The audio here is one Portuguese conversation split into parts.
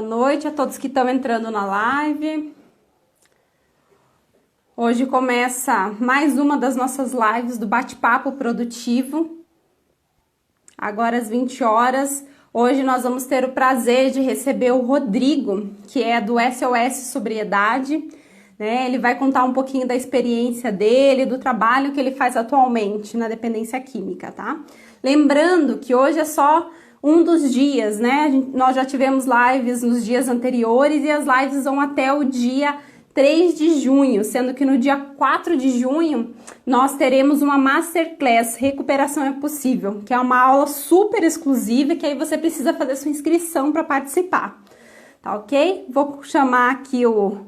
Boa noite a todos que estão entrando na live. Hoje começa mais uma das nossas lives do bate-papo produtivo. Agora às 20 horas. Hoje nós vamos ter o prazer de receber o Rodrigo, que é do SOS Sobriedade. Ele vai contar um pouquinho da experiência dele, do trabalho que ele faz atualmente na dependência química, tá? Lembrando que hoje é só um dos dias, né? Nós já tivemos lives nos dias anteriores e as lives vão até o dia 3 de junho, sendo que no dia 4 de junho nós teremos uma Masterclass Recuperação é Possível, que é uma aula super exclusiva que aí você precisa fazer sua inscrição para participar, tá ok? Vou chamar aqui o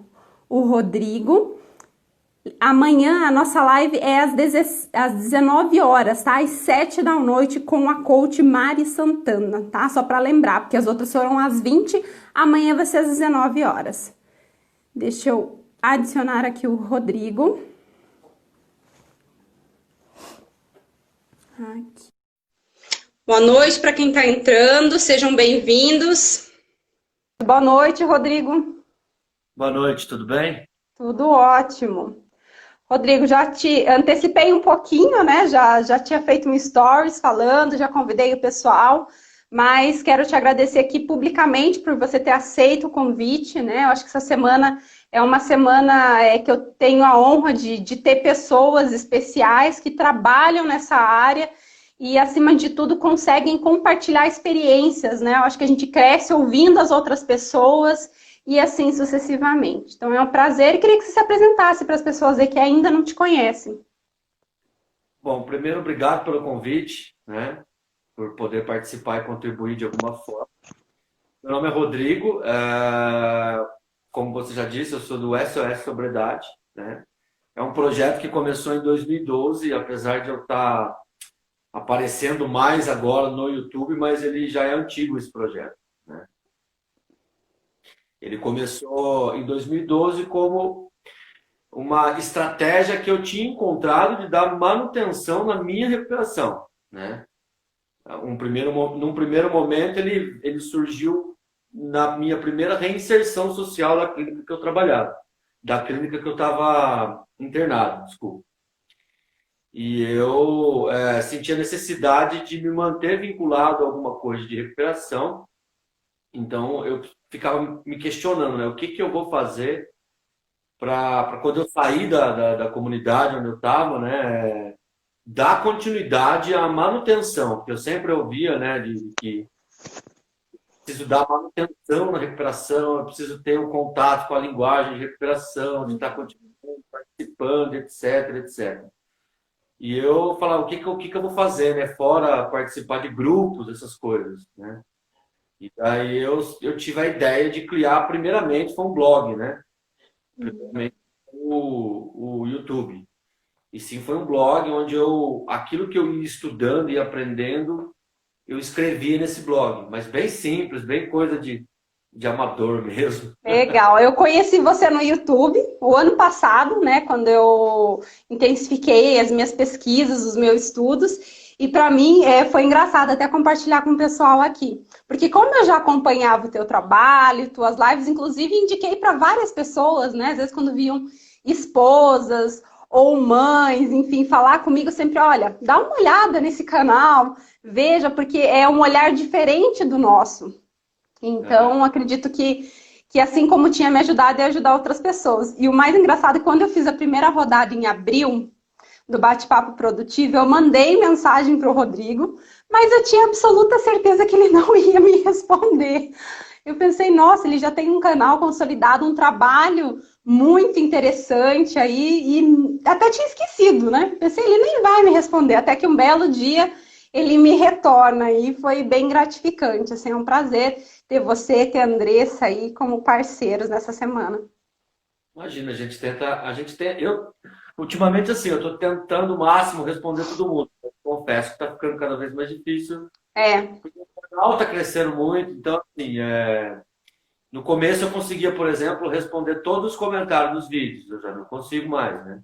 Rodrigo. Amanhã a nossa live é às 19 horas, tá? Às 7 da noite com a coach Mari Santana, tá? Só para lembrar, porque as outras foram às 20, amanhã vai ser às 19 horas. Deixa eu adicionar aqui o Rodrigo. Aqui. Boa noite para quem está entrando, sejam bem-vindos. Boa noite, Rodrigo. Boa noite, tudo bem? Tudo ótimo. Rodrigo, já te antecipei um pouquinho, né? Já tinha feito um stories falando, já convidei o pessoal, mas quero te agradecer aqui publicamente por você ter aceito o convite, né? Eu acho que essa semana é uma semana que eu tenho a honra de ter pessoas especiais que trabalham nessa área e, acima de tudo, conseguem compartilhar experiências, né? Eu acho que a gente cresce ouvindo as outras pessoas e assim sucessivamente. Então é um prazer e queria que você se apresentasse para as pessoas aí que ainda não te conhecem. Bom, primeiro, obrigado pelo convite, né? Por poder participar e contribuir de alguma forma. Meu nome é Rodrigo, como você já disse, eu sou do SOS Sobriedade, né? É um projeto que começou em 2012, apesar de eu estar aparecendo mais agora no YouTube, mas ele já é antigo esse projeto, né? Ele começou em 2012 como uma estratégia que eu tinha encontrado de dar manutenção na minha recuperação, né? Num primeiro momento, ele surgiu na minha primeira reinserção social da clínica que eu trabalhava, da clínica que eu estava internado, desculpa. E eu senti a necessidade de me manter vinculado a alguma coisa de recuperação, então eu ficava me questionando, né? O que eu vou fazer para quando eu sair da comunidade onde eu estava, né, dar continuidade à manutenção, que eu sempre ouvia, né, de que preciso dar manutenção na recuperação, eu preciso ter um contato com a linguagem de recuperação, de estar continuando participando, etc, etc. E eu falava, o que eu vou fazer, né, fora participar de grupos, essas coisas, né? E daí eu tive a ideia de criar, primeiramente, foi um blog, né? Primeiramente, o YouTube. E sim, foi um blog onde aquilo que eu ia estudando e aprendendo, eu escrevia nesse blog. Mas bem simples, bem coisa de amador mesmo. Legal, eu conheci você no YouTube o ano passado, né, quando eu intensifiquei as minhas pesquisas, os meus estudos, e para mim foi engraçado até compartilhar com o pessoal aqui, porque como eu já acompanhava o teu trabalho, tuas lives, inclusive indiquei para várias pessoas, né, às vezes quando viam esposas ou mães, enfim, falar comigo sempre, olha, dá uma olhada nesse canal, veja, porque é um olhar diferente do nosso. Então, acredito que assim como tinha me ajudado, ia ajudar outras pessoas. E o mais engraçado é que quando eu fiz a primeira rodada em abril do bate-papo produtivo, eu mandei mensagem para o Rodrigo, mas eu tinha absoluta certeza que ele não ia me responder. Eu pensei, nossa, ele já tem um canal consolidado, um trabalho muito interessante aí, e até tinha esquecido, né? Pensei, ele nem vai me responder, até que um belo dia ele me retorna e foi bem gratificante, assim, é um prazer ter você, ter a Andressa aí como parceiros nessa semana. Imagina, ultimamente assim, eu estou tentando o máximo responder todo mundo. Eu confesso que está ficando cada vez mais difícil. É, O canal está crescendo muito, então assim, no começo eu conseguia, por exemplo, responder todos os comentários dos vídeos, eu já não consigo mais, né?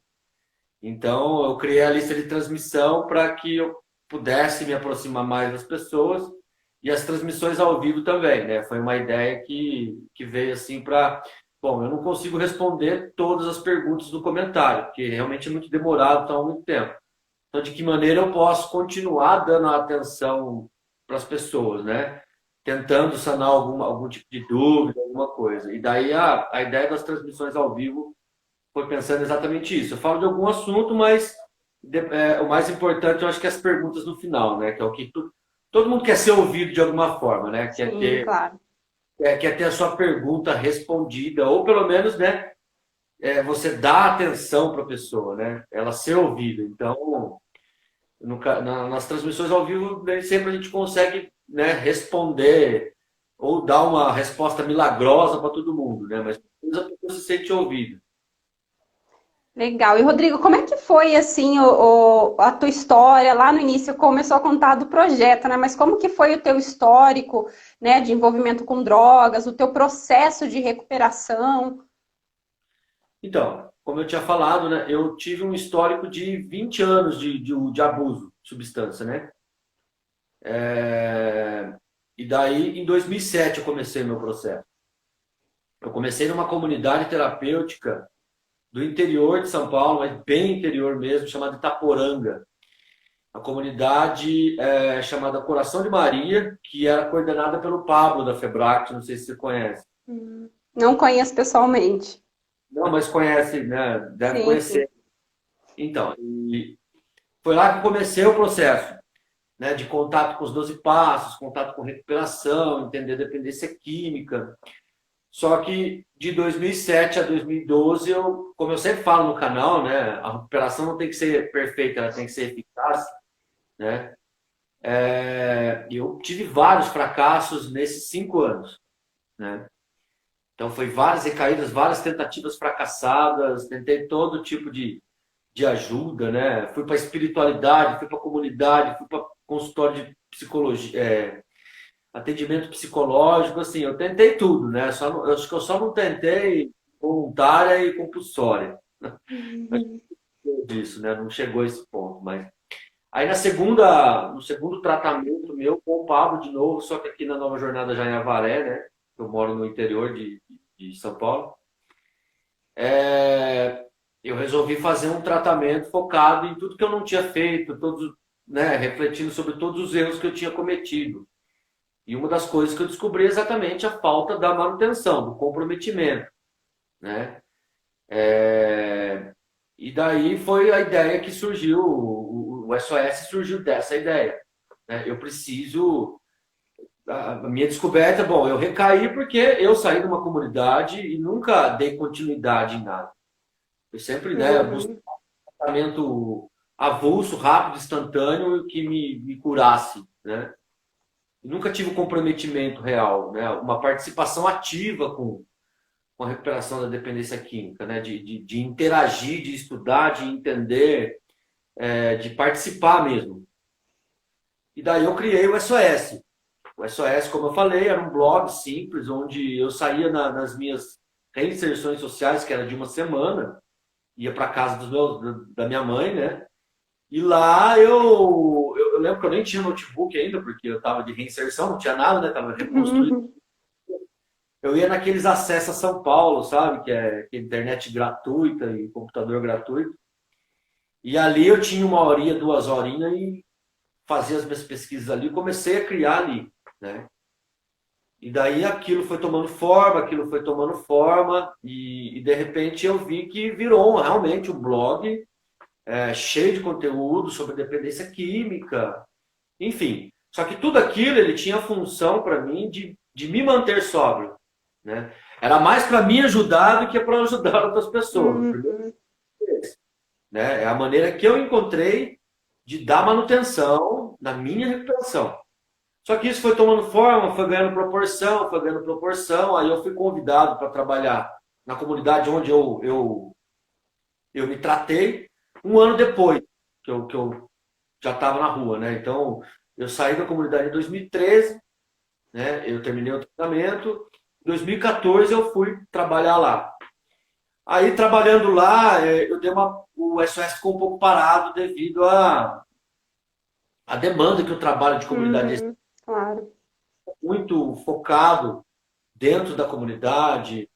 Então eu criei a lista de transmissão para que eu pudesse me aproximar mais das pessoas E as transmissões ao vivo também, né? Foi uma ideia que veio assim para... Bom, eu não consigo responder todas as perguntas do comentário, porque realmente é muito demorado, está há muito tempo. Então, de que maneira eu posso continuar dando atenção para as pessoas, né? Tentando sanar algum tipo de dúvida, alguma coisa. E daí a ideia das transmissões ao vivo foi pensando exatamente isso. Eu falo de algum assunto, mas o mais importante eu acho que é as perguntas no final, né? Que é o que todo mundo quer ser ouvido de alguma forma, né? Sim, claro. Quer ter a sua pergunta respondida, ou pelo menos, né? Você dá atenção para a pessoa, né? Ela ser ouvida. Então, nas transmissões ao vivo, nem sempre a gente consegue, né, responder ou dar uma resposta milagrosa para todo mundo, né? Mas pelo menos a pessoa se sente ouvida. Legal. E Rodrigo, como é que foi assim a tua história lá no início? Começou a contar do projeto, né? Mas como que foi o teu histórico, né, de envolvimento com drogas, o teu processo de recuperação? Então, como eu tinha falado, né, eu tive um histórico de 20 anos de abuso de substância, né? E daí, em 2007, eu comecei meu processo. Eu comecei numa comunidade terapêutica do interior de São Paulo, mas bem interior mesmo, chamada Itaporanga. A comunidade chamada Coração de Maria, que era coordenada pelo Pablo da Febract, não sei se você conhece. Não conheço pessoalmente. Não, mas conhece, né? Deve Sim, sim. conhecer. Então, e foi lá que eu comecei o processo, né? De contato com os 12 passos, contato com recuperação, entender dependência química. Só que de 2007 a 2012, como eu sempre falo no canal, né? A recuperação não tem que ser perfeita, ela tem que ser eficaz, né? Eu tive vários fracassos nesses 5 anos, né? Então foi várias recaídas, várias tentativas fracassadas, tentei todo tipo de ajuda, né? Fui para espiritualidade, fui para comunidade, fui para consultório de psicologia, atendimento psicológico, assim, eu tentei tudo, né? Eu acho que eu só não tentei voluntária e compulsória. Uhum. Disso, né? Não chegou a esse ponto, mas aí no segundo tratamento meu com o Pablo de novo, só que aqui na Nova Jornada já em Avaré, né? Eu moro no interior de São Paulo. Eu resolvi fazer um tratamento focado em tudo que eu não tinha feito, todos, né? Refletindo sobre todos os erros que eu tinha cometido. E uma das coisas que eu descobri é exatamente a falta da manutenção, do comprometimento, né? E daí foi a ideia que surgiu, o SOS surgiu dessa ideia, né? Eu preciso a minha descoberta, bom, eu recaí porque eu saí de uma comunidade e nunca dei continuidade em nada. Eu sempre, né, busquei Uhum. um tratamento avulso, rápido, instantâneo que me curasse, né? E nunca tive um comprometimento real, né? Uma participação ativa com a recuperação da dependência química, né? De interagir, de estudar, de entender, de participar mesmo. E daí eu criei o SOS. O SOS, como eu falei, era um blog simples, onde eu saía nas minhas reinserções sociais, que era de uma semana, ia para casa da minha mãe, né? E lá eu lembro que eu nem tinha notebook ainda, porque eu estava de reinserção, não tinha nada, né? Estava reconstruindo. Uhum. Eu ia naqueles acessos a São Paulo, sabe? Que é internet gratuita e computador gratuito. E ali eu tinha 1 horinha, 2 horinhas e fazia as minhas pesquisas ali. Comecei a criar ali, né? E daí aquilo foi tomando forma, e de repente eu vi que virou realmente um blog cheio de conteúdo sobre dependência química, enfim. Só que tudo aquilo ele tinha função para mim de me manter sóbrio, né? Era mais para me ajudar do que para ajudar outras pessoas. Primeiro, Uhum. né? É a maneira que eu encontrei de dar manutenção na minha recuperação. Só que isso foi tomando forma, foi ganhando proporção. Aí eu fui convidado para trabalhar na comunidade onde eu me tratei 1 ano depois que eu já estava na rua, né? Então, eu saí da comunidade em 2013, né? Eu terminei o tratamento. Em 2014 eu fui trabalhar lá. Aí, trabalhando lá, o SOS ficou um pouco parado devido à demanda que o trabalho de comunidade Uhum. Claro. muito focado dentro da comunidade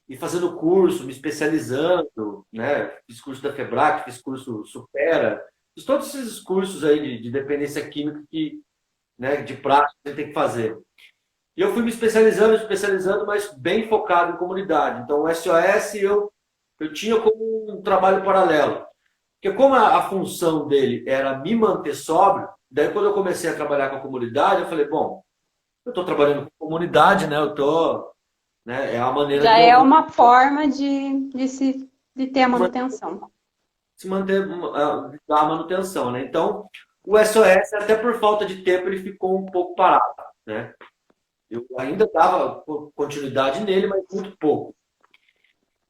e fazendo curso, me especializando, né? Fiz curso da Febrac, fiz curso Supera, fiz todos esses cursos aí de dependência química que, né, de prática você tem que fazer. E eu fui me especializando, mas bem focado em comunidade. Então, o SOS eu tinha como um trabalho paralelo. Porque como a função dele era me manter sóbrio, daí quando eu comecei a trabalhar com a comunidade, eu falei, bom, eu estou trabalhando com comunidade, né? Eu tô, né? É a maneira Já de é eu uma forma de ter a manutenção. se manter da manutenção, né? Então, o SOS, até por falta de tempo, ele ficou um pouco parado, né? Eu ainda dava continuidade nele, mas muito pouco.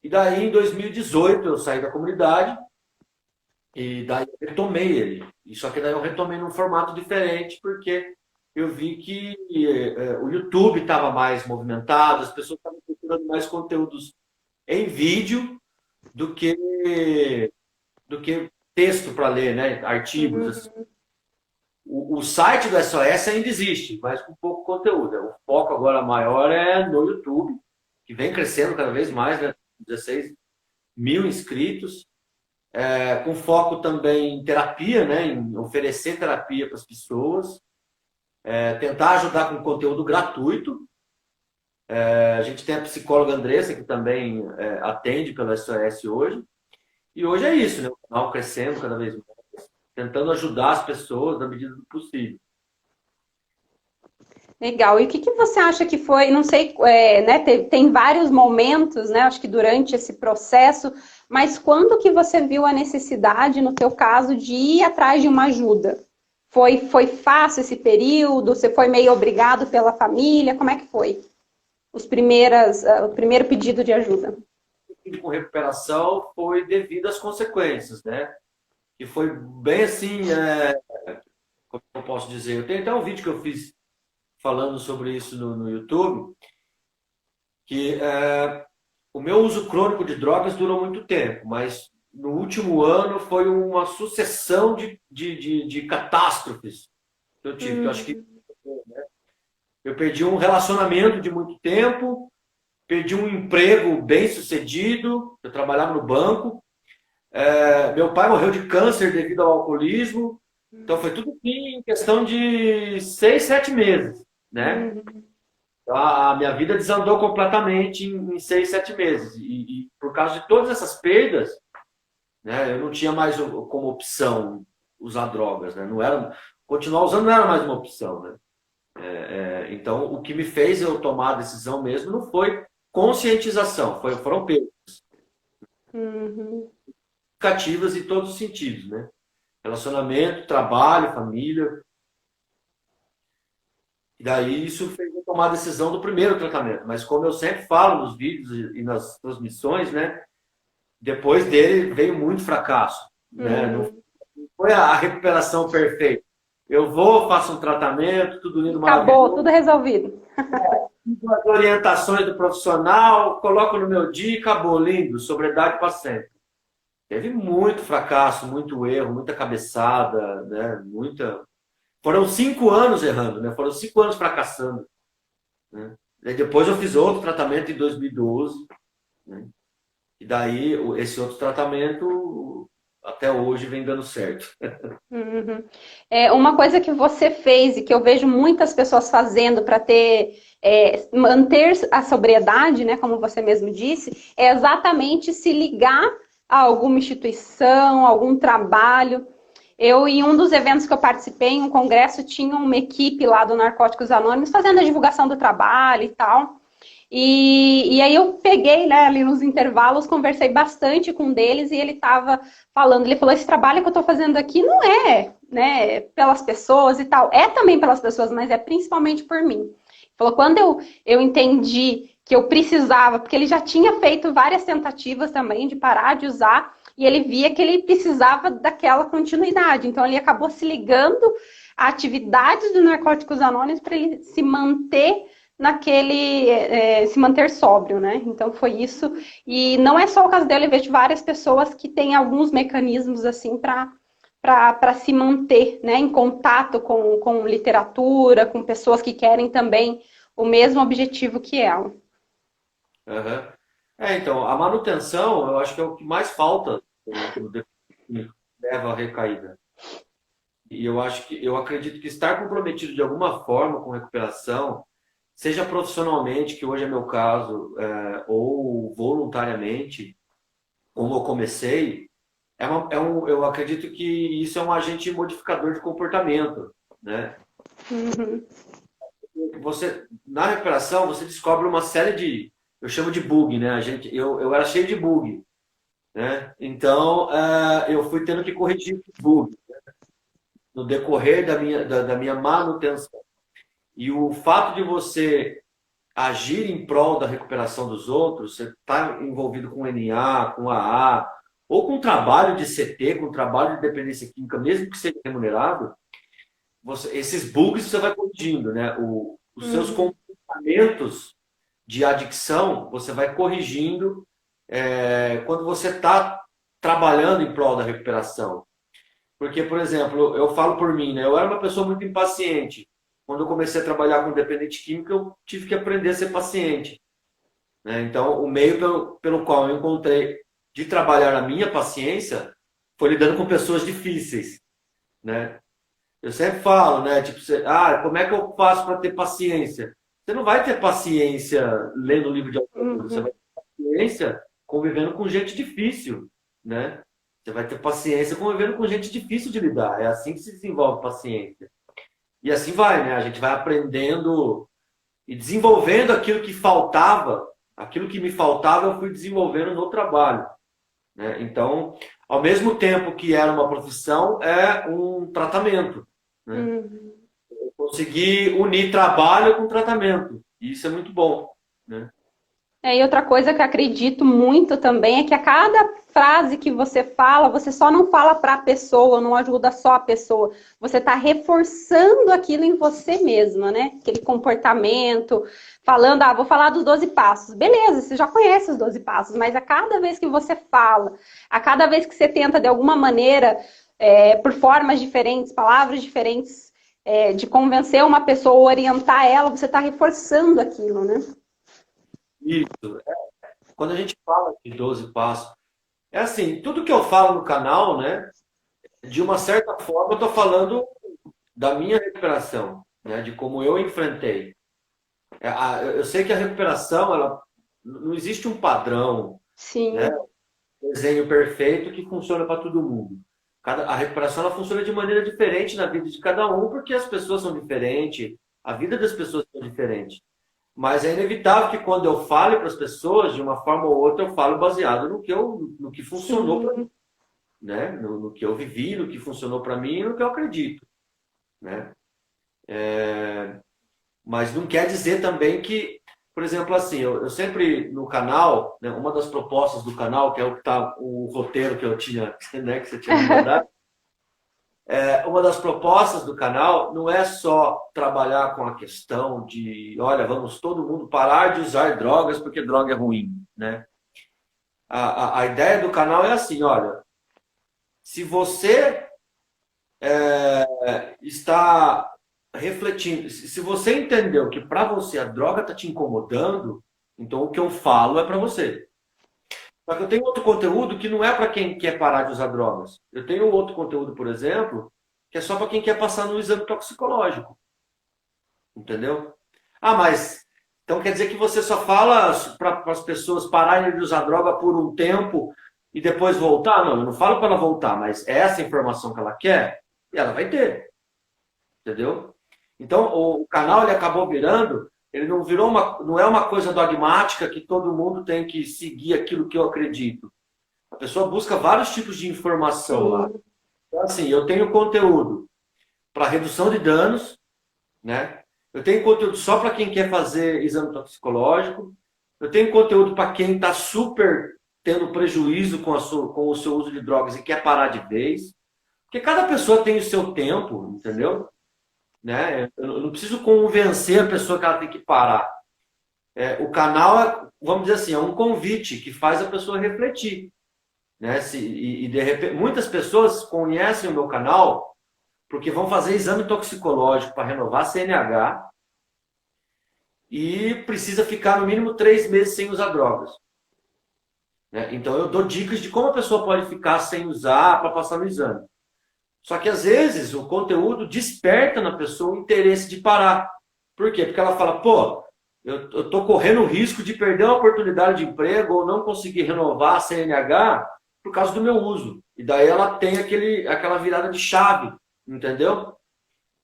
E daí, em 2018, eu saí da comunidade e daí eu retomei ele. E só que daí eu retomei num formato diferente, porque eu vi que o YouTube estava mais movimentado, as pessoas estavam procurando mais conteúdos em vídeo do que, do que texto para ler, né? Artigos, assim. Uhum. O site do SOS ainda existe, mas com pouco conteúdo. O foco agora maior é no YouTube, que vem crescendo cada vez mais, né? 16 mil inscritos, com foco também em terapia, né? Em oferecer terapia para as pessoas, tentar ajudar com conteúdo gratuito. A gente tem a psicóloga Andressa, que também atende pelo SOS hoje. E hoje é isso, né? O canal crescendo cada vez mais, tentando ajudar as pessoas na medida do possível. Legal. E o que que você acha que foi? Não sei, né? Tem vários momentos, né? Acho que durante esse processo, mas quando que você viu a necessidade, no teu caso, de ir atrás de uma ajuda? Foi fácil esse período? Você foi meio obrigado pela família? Como é que foi? O primeiro pedido de ajuda. Com recuperação foi devido às consequências, né? E foi bem assim, como eu posso dizer, eu tenho até um vídeo que eu fiz falando sobre isso no YouTube, que o meu uso crônico de drogas durou muito tempo, mas no último ano foi uma sucessão de catástrofes que eu tive, que eu acho que eu perdi um relacionamento de muito tempo, perdi um emprego bem sucedido, eu trabalhava no banco. Meu pai morreu de câncer devido ao alcoolismo. Então foi tudo em questão de 6, 7 meses, né? Uhum. Então, a minha vida desandou completamente em 6, 7 meses. E por causa de todas essas perdas, né, eu não tinha mais como opção usar drogas, né? Não era, continuar usando não era mais uma opção, né? Então, o que me fez eu tomar a decisão mesmo não foi conscientização, foram perdas Uhum. significativas em todos os sentidos, né? Relacionamento, trabalho, família. E daí isso fez eu tomar a decisão do primeiro tratamento. Mas como eu sempre falo nos vídeos e nas transmissões, né? Depois dele veio muito fracasso, né? Não Uhum. foi a recuperação perfeita. Eu vou, faço um tratamento, tudo lindo, Acabou, maravilhoso. tudo resolvido. Sigo as orientações do profissional, coloco no meu dia e acabou, lindo, sobriedade para sempre. Teve muito fracasso, muito erro, muita cabeçada, né? Foram 5 anos errando, né? Foram 5 anos fracassando, né? E depois eu fiz outro tratamento em 2012, né? E daí esse outro tratamento até hoje vem dando certo. Uhum. Uma coisa que você fez e que eu vejo muitas pessoas fazendo para manter a sobriedade, né, como você mesmo disse, é exatamente se ligar a alguma instituição, algum trabalho. Em um dos eventos que eu participei, em um congresso, tinha uma equipe lá do Narcóticos Anônimos fazendo a divulgação do trabalho e tal. E aí eu peguei, né, ali nos intervalos, conversei bastante com um deles e ele estava falando, ele falou, esse trabalho que eu estou fazendo aqui não é, né, pelas pessoas e tal, é também pelas pessoas, mas é principalmente por mim. Ele falou, quando eu entendi que eu precisava, porque ele já tinha feito várias tentativas também de parar de usar, e ele via que ele precisava daquela continuidade, então ele acabou se ligando a atividades do Narcóticos Anônimos para ele se manter se manter sóbrio, né? Então foi isso. E não é só o caso dele, eu vejo várias pessoas que têm alguns mecanismos assim para para se manter, né, em contato com literatura, com pessoas que querem também o mesmo objetivo que ela. Aham. Então, a manutenção, eu acho que é o que mais falta no que leva à recaída. E eu acredito que estar comprometido de alguma forma com recuperação, seja profissionalmente, que hoje é meu caso, ou voluntariamente, como eu comecei, eu acredito que isso é um agente modificador de comportamento, né? Uhum. Na recuperação, você descobre uma série de, eu chamo de bug, né? Eu era cheio de bug, né? Então, eu fui tendo que corrigir esse bug no decorrer da minha manutenção. E o fato de você agir em prol da recuperação dos outros, você está envolvido com NA, com AA, ou com trabalho de CT, com trabalho de dependência química, mesmo que seja remunerado, esses bugs você vai corrigindo, né? Os seus comportamentos de adicção, você vai corrigindo quando você está trabalhando em prol da recuperação. Porque, por exemplo, eu falo por mim, né? Eu era uma pessoa muito impaciente. Quando eu comecei a trabalhar com dependente químico, eu tive que aprender a ser paciente, né? Então, o meio pelo qual eu encontrei de trabalhar a minha paciência foi lidando com pessoas difíceis, né? Eu sempre falo, né? Tipo, como é que eu faço para ter paciência? Você não vai ter paciência lendo livro de autoajuda, você vai ter paciência convivendo com gente difícil, né? Você vai ter paciência convivendo com gente difícil de lidar. É assim que se desenvolve paciência. E assim vai, né? A gente vai aprendendo e desenvolvendo aquilo que me faltava, eu fui desenvolvendo no trabalho, né? Então, ao mesmo tempo que era uma profissão, é um tratamento, né? Eu consegui unir trabalho com tratamento. E isso é muito bom, né? E outra coisa que eu acredito muito também é que a cada frase que você fala, você só não fala para a pessoa, não ajuda só a pessoa. Você está reforçando aquilo em você mesma, né? Aquele comportamento, falando, vou falar dos 12 passos. Beleza, você já conhece os 12 passos, mas a cada vez que você fala, a cada vez que você tenta, de alguma maneira, por formas diferentes, palavras diferentes, de convencer uma pessoa, orientar ela, você está reforçando aquilo, né? Isso. Quando a gente fala de 12 passos, é assim, tudo que eu falo no canal, né, de uma certa forma eu estou falando da minha recuperação, né, de como eu enfrentei. Eu sei que a recuperação, ela não existe um padrão, Sim. né, um desenho perfeito que funciona para todo mundo. A recuperação ela funciona de maneira diferente na vida de cada um, porque as pessoas são diferentes, a vida das pessoas são diferentes. Mas é inevitável que quando eu fale para as pessoas, de uma forma ou outra, eu falo baseado no que funcionou para mim, né? No que eu vivi, no que funcionou para mim e no que eu acredito, né? Mas não quer dizer também que, por exemplo, assim, eu sempre no canal, né, uma das propostas do canal, que é o roteiro que eu tinha, né, que você tinha me mandado, uma das propostas do canal não é só trabalhar com a questão de, olha, vamos todo mundo parar de usar drogas porque droga é ruim, né? A ideia do canal é assim, olha, se você está refletindo, se você entendeu que para você a droga está te incomodando, então o que eu falo é para você. Só que eu tenho outro conteúdo que não é para quem quer parar de usar drogas. Eu tenho outro conteúdo, por exemplo, que é só para quem quer passar no exame toxicológico. Entendeu? Mas então quer dizer que você só fala para as pessoas pararem de usar droga por um tempo e depois voltar? Não, eu não falo para ela voltar, mas é essa informação que ela quer e ela vai ter. Entendeu? Então o canal ele acabou virando, ele não virou não é uma coisa dogmática que todo mundo tem que seguir aquilo que eu acredito. A pessoa busca vários tipos de informação lá. Então, assim, eu tenho conteúdo para redução de danos, né? Eu tenho conteúdo só para quem quer fazer exame toxicológico. Eu tenho conteúdo para quem está super tendo prejuízo com o seu uso de drogas e quer parar de vez. Porque cada pessoa tem o seu tempo, entendeu? Né? Eu não preciso convencer a pessoa que ela tem que parar. O canal, vamos dizer assim, é um convite que faz a pessoa refletir. né? E de repente, muitas pessoas conhecem o meu canal porque vão fazer exame toxicológico para renovar CNH e precisa ficar no mínimo 3 meses sem usar drogas, né? Então eu dou dicas de como a pessoa pode ficar sem usar para passar no exame. Só que às vezes o conteúdo desperta na pessoa o interesse de parar. Por quê? Porque ela fala, pô, eu estou correndo o risco de perder uma oportunidade de emprego ou não conseguir renovar a CNH por causa do meu uso. E daí ela tem aquela virada de chave, entendeu?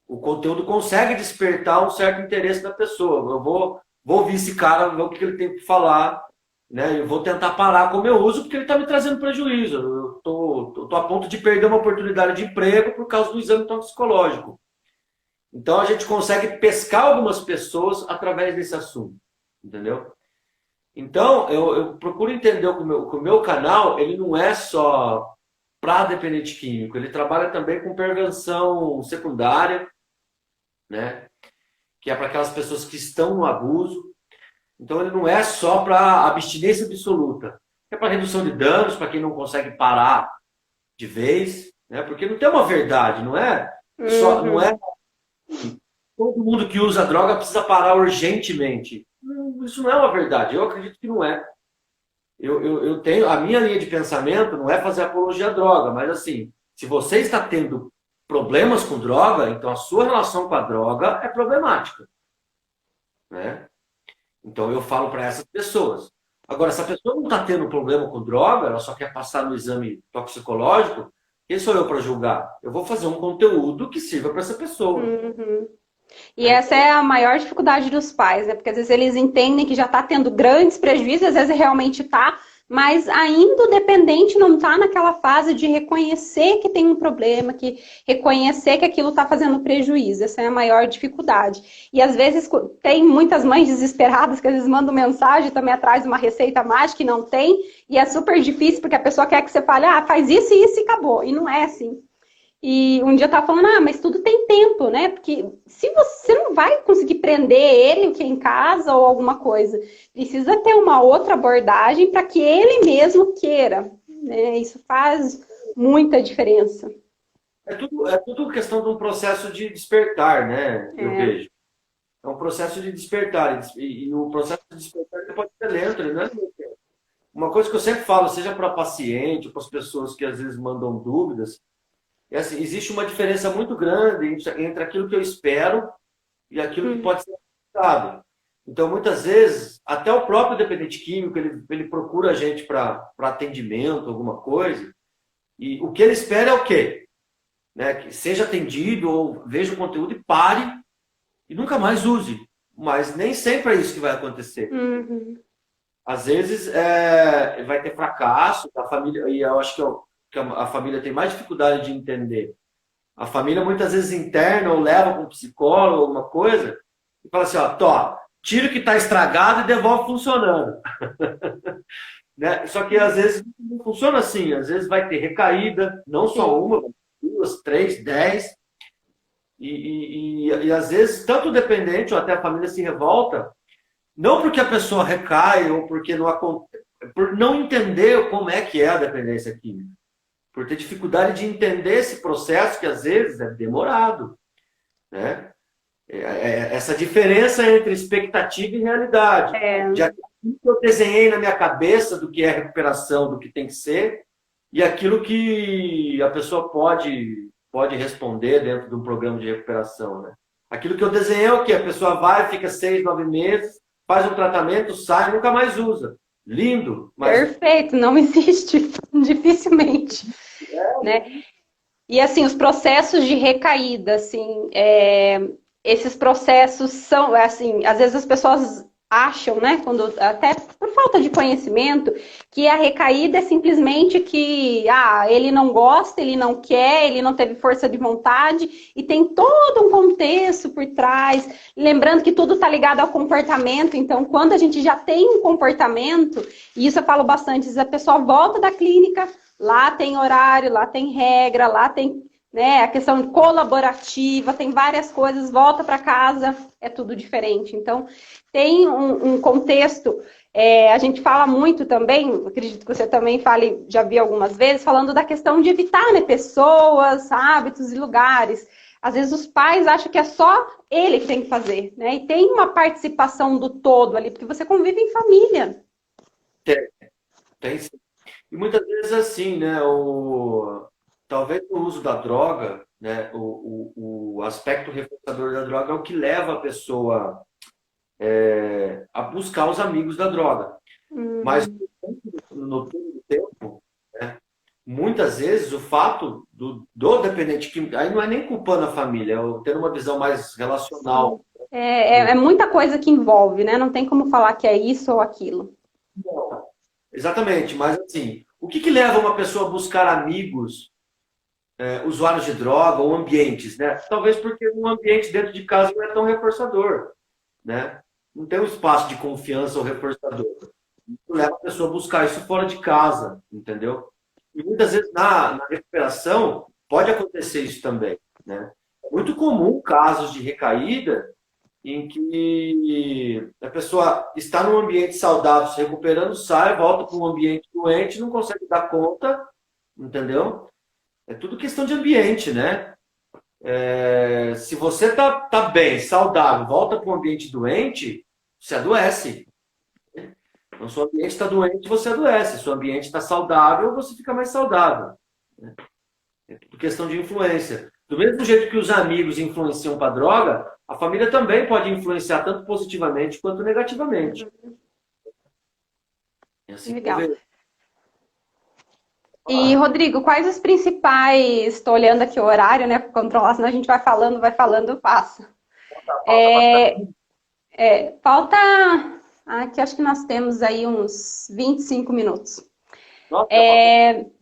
O conteúdo consegue despertar um certo interesse da pessoa. Eu vou ouvir esse cara, ver o que ele tem para falar, né? Eu vou tentar parar com o meu uso porque ele está me trazendo prejuízo. Eu tô a ponto de perder uma oportunidade de emprego por causa do exame toxicológico. Então a gente consegue pescar algumas pessoas através desse assunto, entendeu? Então eu procuro entender que o meu canal ele não é só para dependente químico, ele trabalha também com prevenção secundária, né? Que é para aquelas pessoas que estão no abuso. Então ele não é só para abstinência absoluta, é para redução de danos, para quem não consegue parar de vez, né? Porque não tem uma verdade, não é só, não é todo mundo que usa droga precisa parar urgentemente. Isso não é uma verdade, eu acredito que não é. Eu tenho, a minha linha de pensamento não é fazer apologia à droga, mas assim, se você está tendo problemas com droga, então a sua relação com a droga é problemática, né? Então eu falo para essas pessoas. Agora, se a pessoa não está tendo problema com droga, ela só quer passar no exame toxicológico, quem sou eu para julgar? Eu vou fazer um conteúdo que sirva para essa pessoa. Uhum. E essa é a maior dificuldade dos pais, né? Porque às vezes eles entendem que já está tendo grandes prejuízos, às vezes realmente está, mas ainda o dependente não está naquela fase de reconhecer que tem um problema, que reconhecer que aquilo está fazendo prejuízo. Essa é a maior dificuldade. E às vezes tem muitas mães desesperadas que às vezes mandam mensagem também atrás de uma receita mágica e não tem, e é super difícil porque a pessoa quer que você fale, ah, faz isso e isso e acabou. E não é assim. E um dia eu tava falando, ah, mas tudo tem tempo, né? Porque se você não vai conseguir prender ele, o que é em casa ou alguma coisa, precisa ter uma outra abordagem para que ele mesmo queira, né? Isso faz muita diferença. É tudo questão de um processo de despertar, né? Eu vejo. É um processo de despertar. E o processo de despertar pode ser lento, ele não é muito. Uma coisa que eu sempre falo, seja para paciente, ou para as pessoas que às vezes mandam dúvidas, é assim, existe uma diferença muito grande entre aquilo que eu espero e aquilo que pode ser realizado. Então, muitas vezes, até o próprio dependente químico, ele procura a gente para atendimento, alguma coisa, e o que ele espera é o quê? Né? Que seja atendido ou veja o conteúdo e pare e nunca mais use. Mas nem sempre é isso que vai acontecer. Uhum. Às vezes vai ter fracasso da família, e eu acho que a família tem mais dificuldade de entender. A família muitas vezes interna ou leva para um psicólogo, alguma coisa, e fala assim, ó, tira o que está estragado e devolve funcionando. Né? Só que às vezes não funciona assim, às vezes vai ter recaída, não só uma, 2, 3, 10. E às vezes, tanto o dependente ou até a família se revolta, não porque a pessoa recai ou porque por não entender como é que é a dependência química. Por ter dificuldade de entender esse processo que às vezes é demorado, né? Essa diferença entre expectativa e realidade. De aquilo que eu desenhei na minha cabeça do que é recuperação, do que tem que ser, e aquilo que a pessoa pode responder dentro de um programa de recuperação, né? Aquilo que eu desenhei é o quê? A pessoa vai, fica 6, 9 meses, faz um tratamento, sai e nunca mais usa. Lindo. Mas... Perfeito, não existe, dificilmente. Né? E assim, os processos de recaída, assim, esses processos são, assim, às vezes as pessoas acham, né, até por falta de conhecimento, que a recaída é simplesmente que, ele não gosta, ele não quer, ele não teve força de vontade, e tem todo um contexto por trás, lembrando que tudo está ligado ao comportamento, então quando a gente já tem um comportamento, e isso eu falo bastante, a pessoa volta da clínica, lá tem horário, lá tem regra, lá tem, né, a questão colaborativa, tem várias coisas, volta para casa, é tudo diferente. Então, tem um contexto A gente fala muito também, acredito que você também fale, já vi algumas vezes, falando da questão de evitar, né, pessoas, hábitos e lugares. Às vezes os pais acham que é só ele que tem que fazer, né? E tem uma participação do todo ali, porque você convive em família. Tem, tem sim. E muitas vezes assim, né? Talvez o uso da droga, né? O aspecto reforçador da droga é o que leva a pessoa a buscar os amigos da droga. Mas Uhum. no túnel do tempo, né, muitas vezes o fato do dependente químico, aí não é nem culpando a família, é tendo uma visão mais Sim. relacional. É muita coisa que envolve, né? Não tem como falar que é isso ou aquilo. Exatamente, mas assim, o que leva uma pessoa a buscar amigos, usuários de droga ou ambientes, né? Talvez porque um ambiente dentro de casa não é tão reforçador, né? Não tem um espaço de confiança ou reforçador. Isso leva a pessoa a buscar isso fora de casa, entendeu? E muitas vezes na recuperação pode acontecer isso também, né? É muito comum casos de recaída em que a pessoa está num ambiente saudável, se recuperando, sai, volta para um ambiente doente, não consegue dar conta, entendeu? É tudo questão de ambiente, né? Se você tá bem, saudável, volta para um ambiente doente, você adoece. Então, se o ambiente está doente, você adoece. Se o ambiente está saudável, você fica mais saudável. É tudo questão de influência. Do mesmo jeito que os amigos influenciam para a droga, a família também pode influenciar tanto positivamente quanto negativamente. É assim que eu Legal. vejo. E, Ah, Rodrigo, quais os principais... Estou olhando aqui o horário, né? Para controlar, senão a gente vai falando, passa. falta É, bastante. falta... Aqui acho que nós temos aí uns 25 minutos. Nossa, já passou.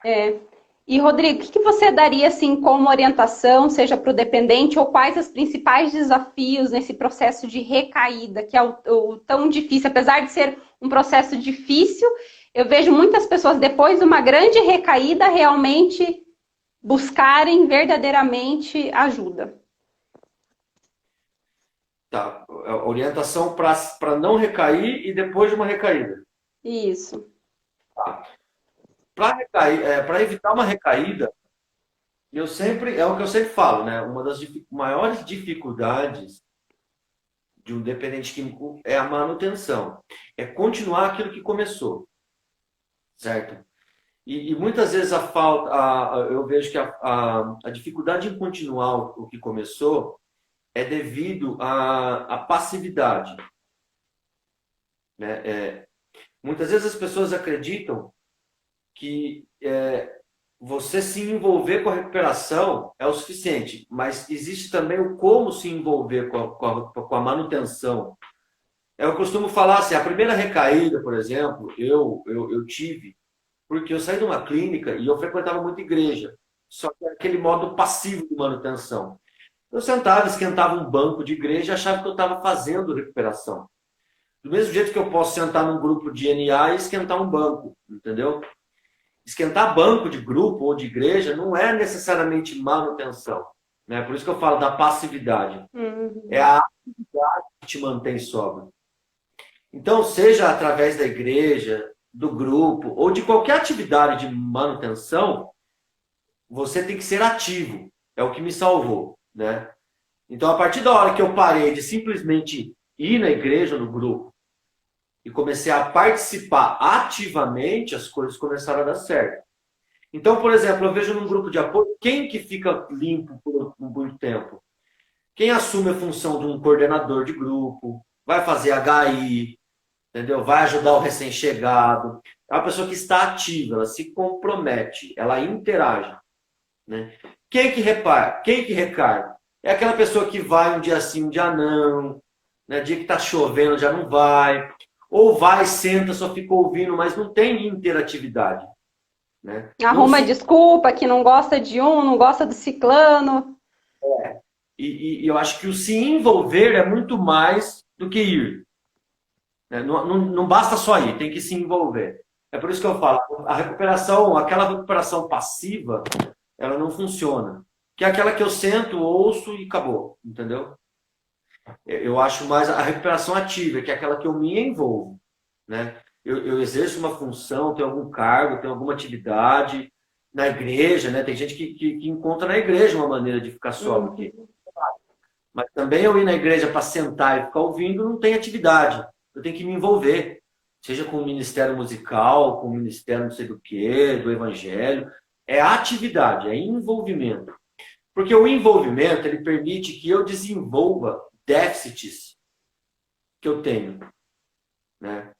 É, E, Rodrigo, o que você daria assim como orientação, seja para o dependente, ou quais os principais desafios nesse processo de recaída, que é o tão difícil, apesar de ser um processo difícil, eu vejo muitas pessoas, depois de uma grande recaída, realmente buscarem verdadeiramente ajuda. Tá. Orientação para não recair e depois de uma recaída. Isso. Para evitar uma recaída, é o que eu sempre falo, né? Uma das maiores dificuldades de um dependente químico é a manutenção, é continuar aquilo que começou, certo? E muitas vezes eu vejo que a dificuldade em continuar o que começou é devido à passividade, né? Muitas vezes as pessoas acreditam que você se envolver com a recuperação é o suficiente, mas existe também o como se envolver com a manutenção. Eu costumo falar assim, a primeira recaída, por exemplo, eu tive, porque eu saí de uma clínica e eu frequentava muito igreja, só que era aquele modo passivo de manutenção. Eu sentava, esquentava um banco de igreja e achava que eu estava fazendo recuperação. Do mesmo jeito que eu posso sentar num grupo de NA e esquentar um banco, entendeu? Esquentar banco de grupo ou de igreja não é necessariamente manutenção, né? Por isso que eu falo da passividade. É Uhum. a atividade que te mantém sóbrio. Então, seja através da igreja, do grupo ou de qualquer atividade de manutenção, você tem que ser ativo. É o que me salvou, né? Então, a partir da hora que eu parei de simplesmente ir na igreja, no grupo, e comecei a participar ativamente, as coisas começaram a dar certo. Então, por exemplo, eu vejo num grupo de apoio, quem que fica limpo por muito tempo? Quem assume a função de um coordenador de grupo, vai fazer HI, entendeu? Vai ajudar o recém-chegado. É uma pessoa que está ativa, ela se compromete, ela interage, né? Quem que repara? Quem que recai? É aquela pessoa que vai um dia sim, um dia não, né? Dia que está chovendo, já não vai. Ou vai, senta, só fica ouvindo, mas não tem interatividade, né? Não Arruma se desculpa que não gosta de um, não gosta do ciclano. e eu acho que o se envolver é muito mais do que ir, né? Não basta só ir, tem que se envolver. É por isso que eu falo, a recuperação, aquela recuperação passiva, ela não funciona. Que é aquela que eu sento, ouço e acabou, entendeu? Eu acho mais a recuperação ativa, que é aquela que eu me envolvo, né? Eu exerço uma função, tenho algum cargo, tenho alguma atividade na igreja, né? Tem gente que encontra na igreja uma maneira de ficar só, porque... Uhum. Mas também eu ir na igreja para sentar e ficar ouvindo não tem atividade. Eu tenho que me envolver, seja com o ministério musical, com o ministério não sei do quê, do evangelho. É atividade, é envolvimento. Porque o envolvimento, ele permite que eu desenvolva déficits que eu tenho, né?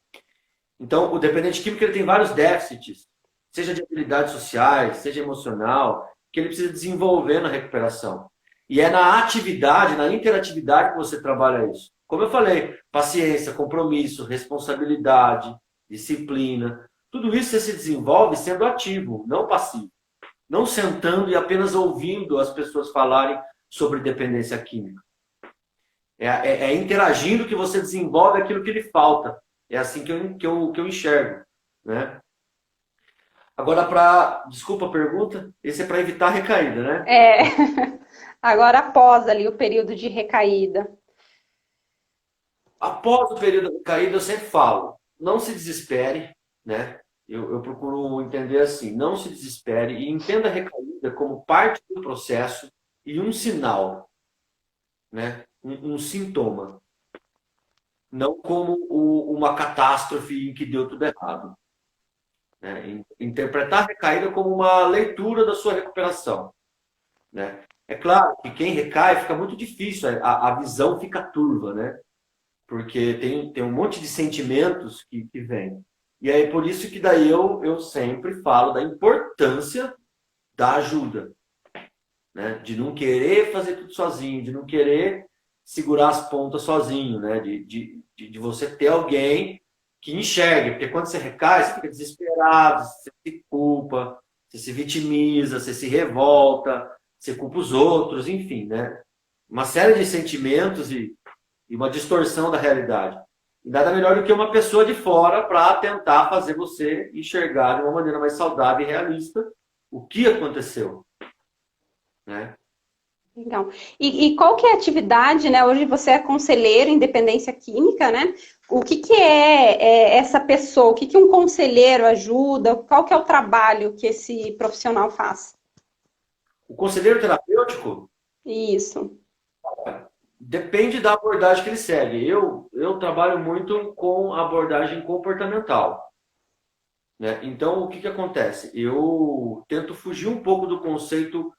Então, o dependente químico ele tem vários déficits, seja de habilidades sociais, seja emocional, que ele precisa desenvolver na recuperação. E é na atividade, na interatividade que você trabalha isso. Como eu falei, paciência, compromisso, responsabilidade, disciplina. Tudo isso você se desenvolve sendo ativo, não passivo. Não sentando e apenas ouvindo as pessoas falarem sobre dependência química. É interagindo que você desenvolve aquilo que lhe falta. É assim que eu enxergo, né? Agora, desculpa a pergunta, esse é para evitar recaída, né? É, agora após ali o período de recaída. Após o período da recaída, eu sempre falo, não se desespere, né? Eu procuro entender assim, não se desespere e entenda a recaída como parte do processo e um sinal, né? Um sintoma, não como uma catástrofe em que deu tudo errado. Né? Interpretar a recaída como uma leitura da sua recuperação. Né? É claro que quem recai fica muito difícil, a visão fica turva, né? Porque tem um monte de sentimentos que vêm. E aí por isso que daí eu sempre falo da importância da ajuda. Né? De não querer fazer tudo sozinho, de não querer segurar as pontas sozinho, né? De você ter alguém que enxergue, porque quando você recai, você fica desesperado, você se culpa, você se vitimiza, você se revolta, você culpa os outros, enfim, né? Uma série de sentimentos e uma distorção da realidade. E nada melhor do que uma pessoa de fora para tentar fazer você enxergar de uma maneira mais saudável e realista o que aconteceu, né? Legal. E qual que é a atividade, né? Hoje você é conselheiro em dependência química, né? O que é essa pessoa? O que um conselheiro ajuda? Qual que é o trabalho que esse profissional faz? O conselheiro terapêutico Isso. depende da abordagem que ele segue. Eu trabalho muito com abordagem comportamental. Né? Então, o que acontece? Eu tento fugir um pouco do conceito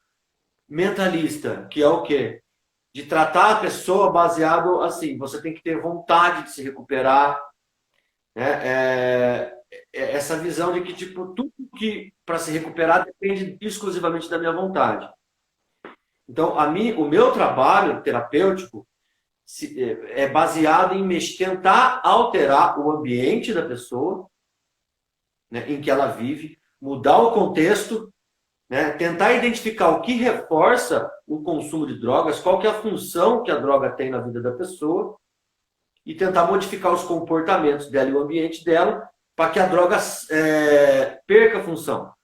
mentalista, que é o quê? De tratar a pessoa baseado assim, você tem que ter vontade de se recuperar, né? Essa visão de que tipo tudo que para se recuperar depende exclusivamente da minha vontade. Então, o meu trabalho terapêutico é baseado em tentar alterar o ambiente da pessoa, né, em que ela vive, mudar o contexto, né, tentar identificar o que reforça o consumo de drogas, qual que é a função que a droga tem na vida da pessoa e tentar modificar os comportamentos dela e o ambiente dela para que a droga perca a função.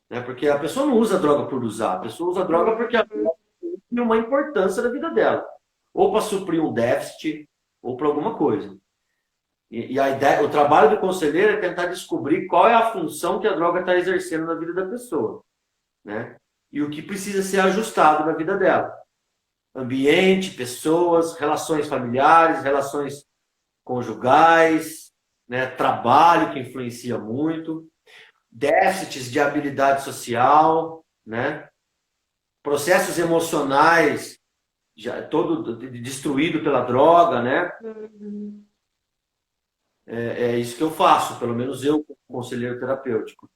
Né? Porque a pessoa não usa droga por usar, a pessoa usa droga porque a droga tem uma importância na vida dela. Ou para suprir um déficit, ou para alguma coisa. E a ideia, o trabalho do conselheiro é tentar descobrir qual é a função que a droga está exercendo na vida da pessoa. Né? E o que precisa ser ajustado na vida dela. Ambiente, pessoas, relações familiares, relações conjugais, né? Trabalho que influencia muito, déficits de habilidade social, né? Processos emocionais já todo destruído pela droga, né? Uhum. É isso que eu faço, pelo menos eu, como conselheiro terapêutico.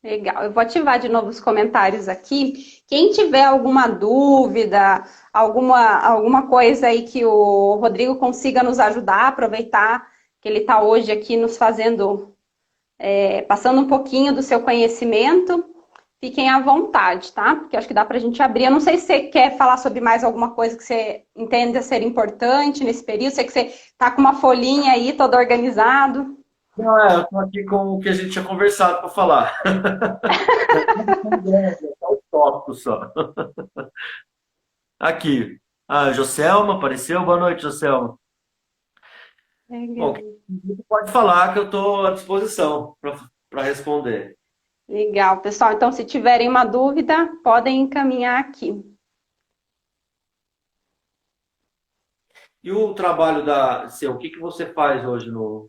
Legal. Eu vou ativar de novo os comentários aqui. Quem tiver alguma dúvida, alguma coisa aí que o Rodrigo consiga nos ajudar, aproveitar que ele está hoje aqui nos fazendo, passando um pouquinho do seu conhecimento, fiquem à vontade, tá? Porque acho que dá para a gente abrir. Eu não sei se você quer falar sobre mais alguma coisa que você entenda ser importante nesse período. Sei que você está com uma folhinha aí, todo organizado. Não, eu estou aqui com o que a gente tinha conversado para falar. É o tópico só. Aqui. Ah, Joselma apareceu. Boa noite, Joselma. Bom, Legal. pode falar que eu estou à disposição para responder. Legal, pessoal. Então, se tiverem uma dúvida, podem encaminhar aqui. E o trabalho seu, o que que você faz hoje no.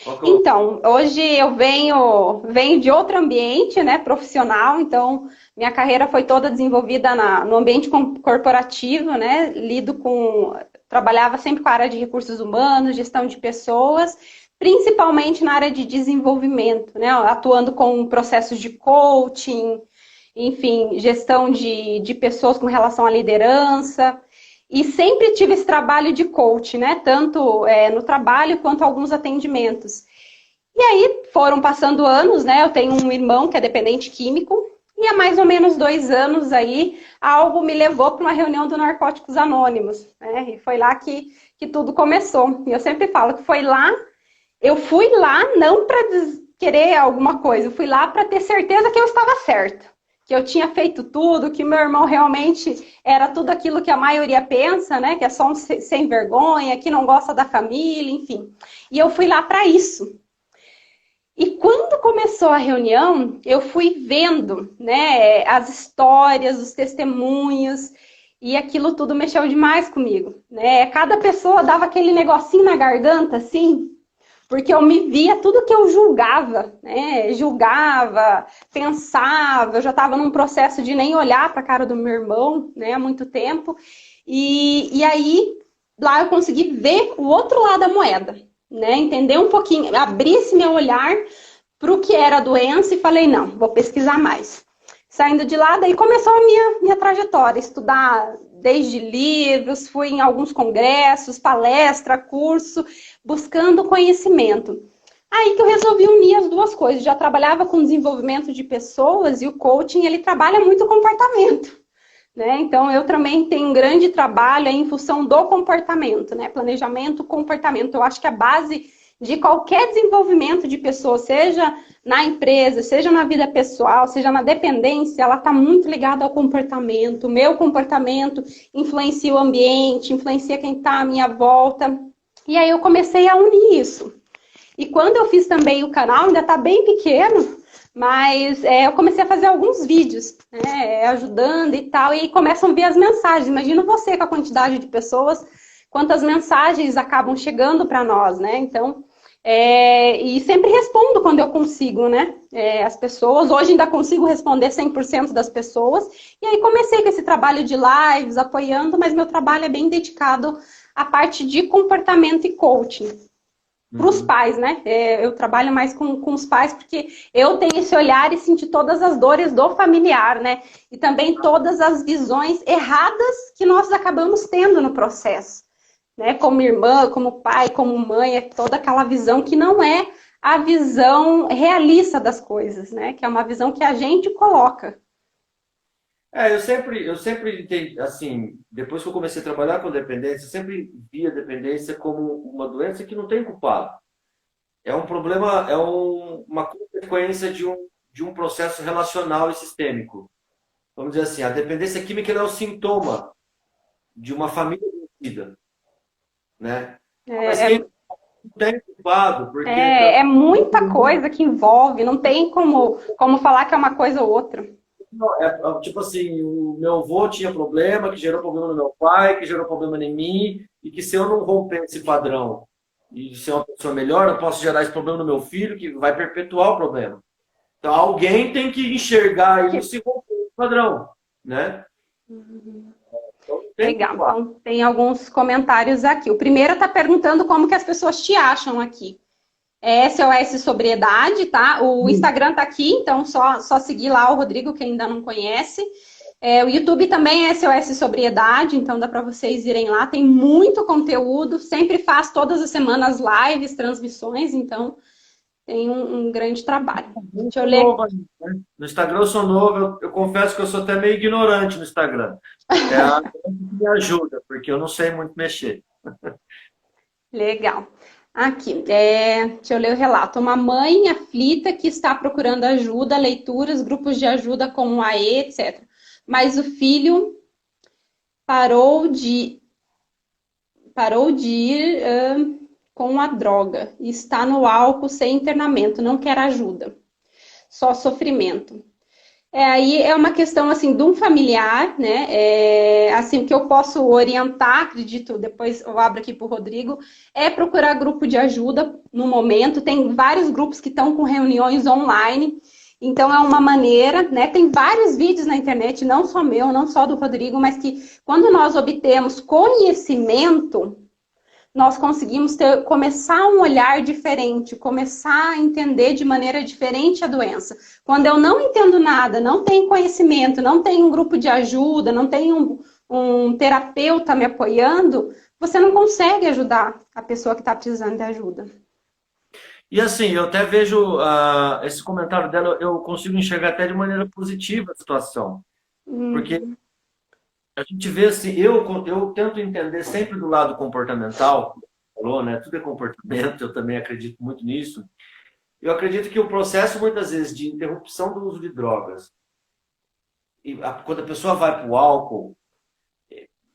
Qual que é o... Então, hoje eu venho de outro ambiente, né, profissional, então minha carreira foi toda desenvolvida no ambiente corporativo, né, trabalhava sempre com a área de recursos humanos, gestão de pessoas, principalmente na área de desenvolvimento, né, atuando com processos de coaching, enfim, gestão de pessoas com relação à liderança. E sempre tive esse trabalho de coach, né? Tanto no trabalho quanto alguns atendimentos. E aí foram passando anos, né? Eu tenho um irmão que é dependente químico, e há mais ou menos 2 anos aí, algo me levou para uma reunião do Narcóticos Anônimos, né? E foi lá que tudo começou. E eu sempre falo que eu fui lá não para querer alguma coisa, eu fui lá para ter certeza que eu estava certa, que eu tinha feito tudo, que meu irmão realmente era tudo aquilo que a maioria pensa, né? Que é só um sem vergonha, que não gosta da família, enfim. E eu fui lá para isso. E quando começou a reunião, eu fui vendo, né, as histórias, os testemunhos, e aquilo tudo mexeu demais comigo, né? Cada pessoa dava aquele negocinho na garganta, assim, porque eu me via tudo que eu julgava, né? Julgava, pensava, eu já estava num processo de nem olhar para a cara do meu irmão, né, há muito tempo. E aí, lá eu consegui ver o outro lado da moeda, né? Entender um pouquinho, abrir esse meu olhar para o que era a doença e falei, não, vou pesquisar mais. Saindo de lá, daí começou a minha trajetória, estudar desde livros, fui em alguns congressos, palestra, curso, buscando conhecimento. Aí que eu resolvi unir as duas coisas. Já trabalhava com desenvolvimento de pessoas e o coaching, ele trabalha muito comportamento, né? Então, eu também tenho um grande trabalho em função do comportamento, né? Planejamento, comportamento. Eu acho que a base de qualquer desenvolvimento de pessoa, seja na empresa, seja na vida pessoal, seja na dependência, ela está muito ligada ao comportamento. O meu comportamento influencia o ambiente, influencia quem está à minha volta. E aí eu comecei a unir isso. E quando eu fiz também o canal, ainda está bem pequeno, mas eu comecei a fazer alguns vídeos, né, ajudando e tal, e aí começam a vir as mensagens. Imagina você com a quantidade de pessoas, quantas mensagens acabam chegando para nós, né? Então, e sempre respondo quando eu consigo, né? As pessoas, hoje ainda consigo responder 100% das pessoas, e aí comecei com esse trabalho de lives, apoiando, mas meu trabalho é bem dedicado à parte de comportamento e coaching. Para os pais, né? Eu trabalho mais com os pais porque eu tenho esse olhar e senti todas as dores do familiar, né? E também todas as visões erradas que nós acabamos tendo no processo, né? Como irmã, como pai, como mãe, é toda aquela visão que não é a visão realista das coisas, né? Que é uma visão que a gente coloca. Eu sempre entendi, assim, depois que eu comecei a trabalhar com dependência, eu sempre vi a dependência como uma doença que não tem culpado. É um problema, uma consequência de um processo relacional e sistêmico. Vamos dizer assim, a dependência química ela é o sintoma de uma família adoecida, né? Mas É, quem não tem culpado, porque é muita coisa que envolve, não tem como falar que é uma coisa ou outra. tipo assim, o meu avô tinha problema, que gerou problema no meu pai, que gerou problema em mim, e que se eu não romper esse padrão e ser uma pessoa melhor, eu posso gerar esse problema no meu filho, que vai perpetuar o problema. Então alguém tem que enxergar isso e romper esse padrão, né? Então não tem Legal, culpa. então tem alguns comentários aqui. O primeiro está perguntando como que as pessoas te acham aqui. É SOS Sobriedade, tá? O Instagram tá aqui, então só seguir lá o Rodrigo, que ainda não conhece. O YouTube também é SOS Sobriedade, então dá para vocês irem lá. Tem muito conteúdo, sempre faz todas as semanas lives, transmissões, então tem um grande trabalho. Eu Deixa eu sou ler. novo ainda, né? No Instagram eu sou novo, eu confesso que eu sou até meio ignorante no Instagram. É a que me ajuda, porque eu não sei muito mexer. Legal. Aqui, deixa eu ler o relato. Uma mãe aflita que está procurando ajuda, leituras, grupos de ajuda como a AE, etc. Mas o filho parou de ir com a droga e está no álcool sem internamento, não quer ajuda, só sofrimento. Aí é uma questão assim de um familiar, né? Assim que eu posso orientar, acredito, depois eu abro aqui para o Rodrigo, é procurar grupo de ajuda no momento. Tem vários grupos que estão com reuniões online, então é uma maneira, né? Tem vários vídeos na internet, não só meu, não só do Rodrigo, mas que quando nós obtemos conhecimento, nós conseguimos começar um olhar diferente, começar a entender de maneira diferente a doença. Quando eu não entendo nada, não tenho conhecimento, não tenho um grupo de ajuda, não tenho um terapeuta me apoiando, você não consegue ajudar a pessoa que está precisando de ajuda. E assim, eu até vejo esse comentário dela, eu consigo enxergar até de maneira positiva a situação. Porque a gente vê assim, eu tento entender sempre do lado comportamental, falou, né? Tudo é comportamento, eu também acredito muito nisso. Eu acredito que o processo, muitas vezes, de interrupção do uso de drogas, quando a pessoa vai para o álcool,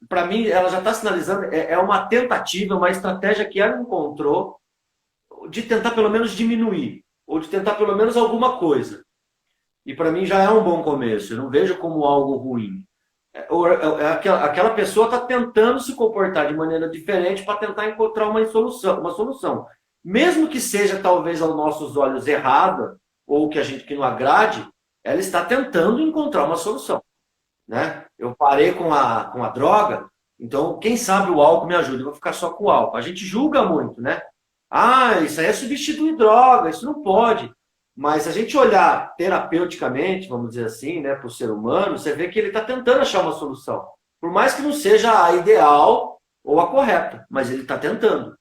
para mim, ela já está sinalizando, é uma tentativa, uma estratégia que ela encontrou de tentar pelo menos diminuir, ou de tentar pelo menos alguma coisa. E para mim já é um bom começo, eu não vejo como algo ruim. Aquela pessoa está tentando se comportar de maneira diferente para tentar encontrar uma solução. Mesmo que seja talvez aos nossos olhos errada, ou que não agrade, ela está tentando encontrar uma solução. Né? Eu parei com a droga, então quem sabe o álcool me ajuda, eu vou ficar só com o álcool. A gente julga muito, né? Ah, isso aí é substituir droga, isso não pode. Mas se a gente olhar terapeuticamente, vamos dizer assim, né, para o ser humano, você vê que ele está tentando achar uma solução. Por mais que não seja a ideal ou a correta, mas ele está tentando.